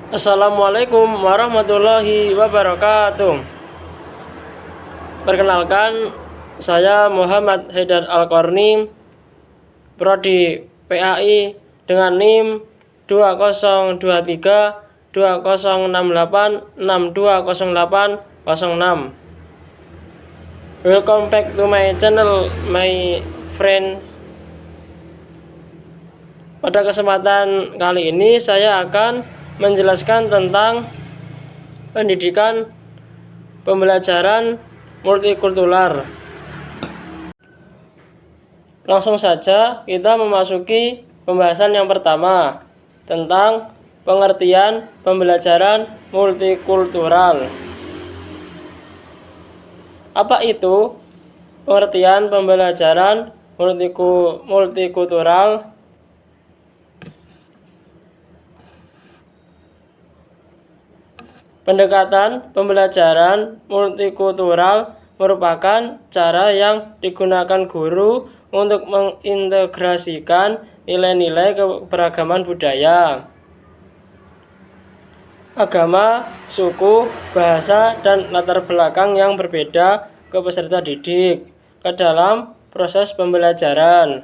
Assalamualaikum warahmatullahi wabarakatuh. Perkenalkan, saya Muhammad Haidar Al-Qarni, Prodi PAI dengan NIM 2023 2068 620806. Welcome back to my channel, my friends. Pada kesempatan kali ini saya akan menjelaskan tentang pendidikan pembelajaran multikultural. Langsung saja kita memasuki pembahasan yang pertama tentang pengertian pembelajaran multikultural. Apa itu pengertian pembelajaran multikultural? Pendekatan pembelajaran multikultural merupakan cara yang digunakan guru untuk mengintegrasikan nilai-nilai keberagaman budaya, agama, suku, bahasa, dan latar belakang yang berbeda ke peserta didik ke dalam proses pembelajaran.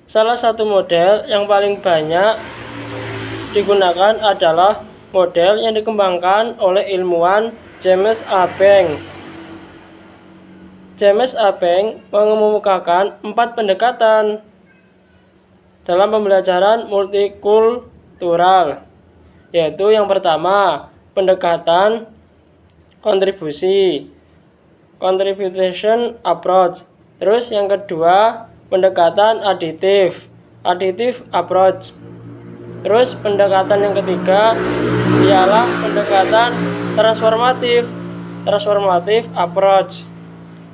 Salah satu model yang paling banyak digunakan adalah model yang dikembangkan oleh ilmuwan James A. Banks. James A. Banks mengemukakan 4 pendekatan dalam pembelajaran multikultural, yaitu yang pertama, pendekatan kontribusi, contribution approach. Terus yang kedua, pendekatan additive approach. Terus pendekatan yang ketiga ialah pendekatan transformative approach.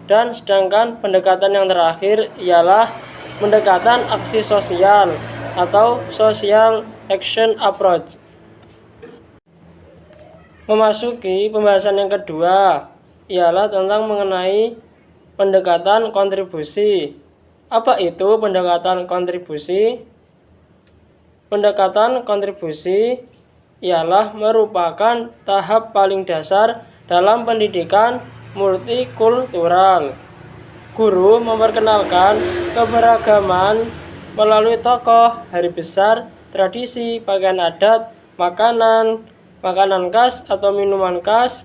Dan sedangkan pendekatan yang terakhir ialah pendekatan aksi sosial atau social action approach. Memasuki pembahasan yang kedua ialah tentang mengenai pendekatan kontribusi. Apa itu pendekatan kontribusi? Pendekatan kontribusi ialah merupakan tahap paling dasar dalam pendidikan multikultural. Guru memperkenalkan keberagaman melalui tokoh, hari besar, tradisi, pakaian adat, makanan khas atau minuman khas,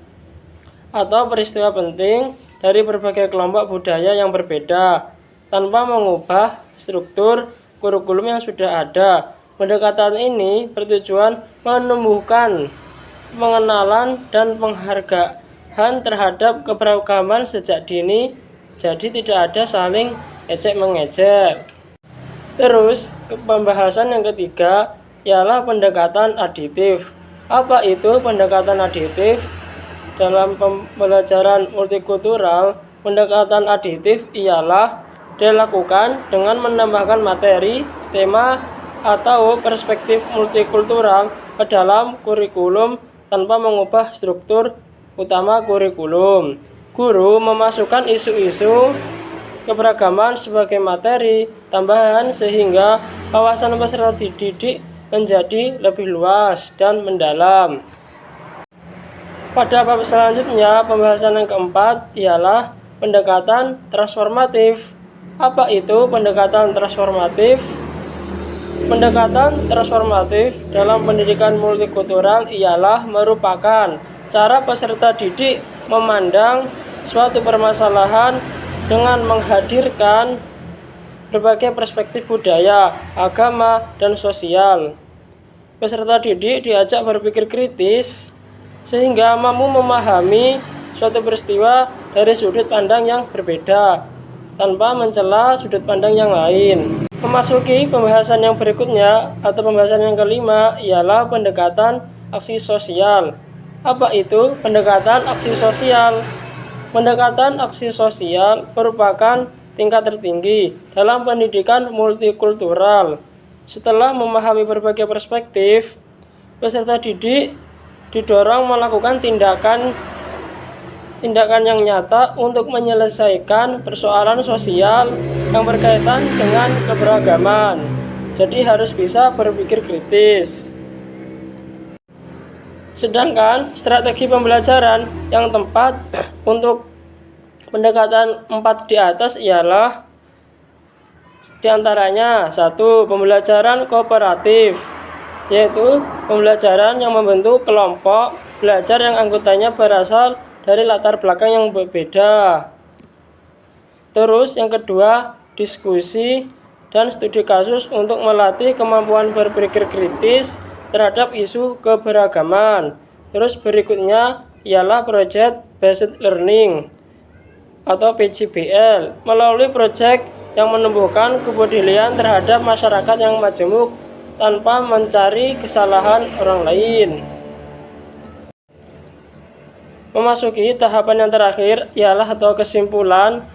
atau peristiwa penting dari berbagai kelompok budaya yang berbeda, tanpa mengubah struktur kurikulum yang sudah ada. Pendekatan ini bertujuan menumbuhkan pengenalan dan penghargaan terhadap keberagaman sejak dini, jadi tidak ada saling ejek-mengejek. Terus, pembahasan yang ketiga ialah pendekatan aditif. Apa itu pendekatan aditif? Dalam pembelajaran multikultural, pendekatan aditif ialah dilakukan dengan menambahkan materi, tema, atau perspektif multikultural ke dalam kurikulum tanpa mengubah struktur utama kurikulum. Guru memasukkan isu-isu keberagaman sebagai materi tambahan sehingga wawasan peserta didik menjadi lebih luas dan mendalam. Pada bab selanjutnya, pembahasan yang keempat ialah pendekatan transformatif. Apa itu pendekatan transformatif? Pendekatan transformatif dalam pendidikan multikultural ialah merupakan cara peserta didik memandang suatu permasalahan dengan menghadirkan berbagai perspektif budaya, agama, dan sosial. Peserta didik diajak berpikir kritis sehingga mampu memahami suatu peristiwa dari sudut pandang yang berbeda tanpa mencela sudut pandang yang lain. Memasuki pembahasan yang berikutnya atau pembahasan yang kelima ialah pendekatan aksi sosial. Apa itu pendekatan aksi sosial? Pendekatan aksi sosial merupakan tingkat tertinggi dalam pendidikan multikultural. Setelah memahami berbagai perspektif, peserta didik didorong melakukan tindakan yang nyata untuk menyelesaikan persoalan sosial yang berkaitan dengan keberagaman. Jadi harus bisa berpikir kritis. Sedangkan strategi pembelajaran yang tepat untuk pendekatan 4 di atas ialah diantaranya 1. Pembelajaran kooperatif, yaitu pembelajaran yang membentuk kelompok belajar yang anggotanya berasal dari latar belakang yang berbeda. Terus yang kedua, diskusi dan studi kasus untuk melatih kemampuan berpikir kritis terhadap isu keberagaman. Terus berikutnya ialah Project Based Learning atau PJBL, melalui proyek yang menumbuhkan kepedulian terhadap masyarakat yang majemuk tanpa mencari kesalahan orang lain. Memasuki tahapan yang terakhir ialah atau kesimpulan.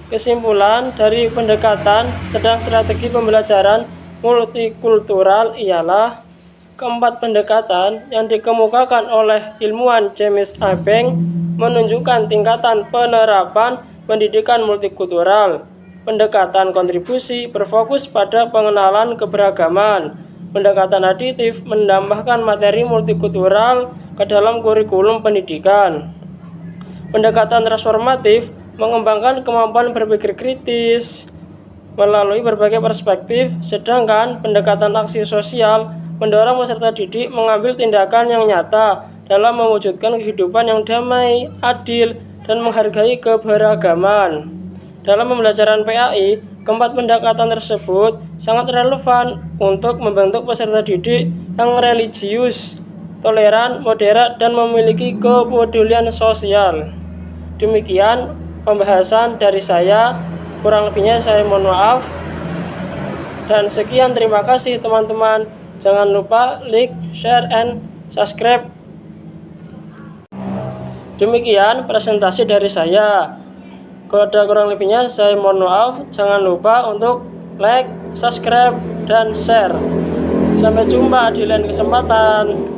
Kesimpulan dari pendekatan sedang strategi pembelajaran multikultural ialah keempat pendekatan yang dikemukakan oleh ilmuwan James A. Banks menunjukkan tingkatan penerapan pendidikan multikultural. Pendekatan kontribusi berfokus pada pengenalan keberagaman. Pendekatan aditif menambahkan materi multikultural ke dalam kurikulum pendidikan. Pendekatan transformatif mengembangkan kemampuan berpikir kritis melalui berbagai perspektif, sedangkan pendekatan aksi sosial mendorong peserta didik mengambil tindakan yang nyata dalam mewujudkan kehidupan yang damai, adil, dan menghargai keberagaman. Dalam pembelajaran PAI, keempat pendekatan tersebut sangat relevan untuk membentuk peserta didik yang religius, toleran, moderat, dan memiliki kepedulian sosial. Demikian pembahasan dari saya, kurang lebihnya saya mohon maaf. Dan sekian, terima kasih teman-teman. Jangan lupa like, share, and subscribe. Demikian presentasi dari saya. Kalau ada kurang lebihnya saya mohon maaf. Jangan lupa untuk like, subscribe, dan share. Sampai jumpa di lain kesempatan.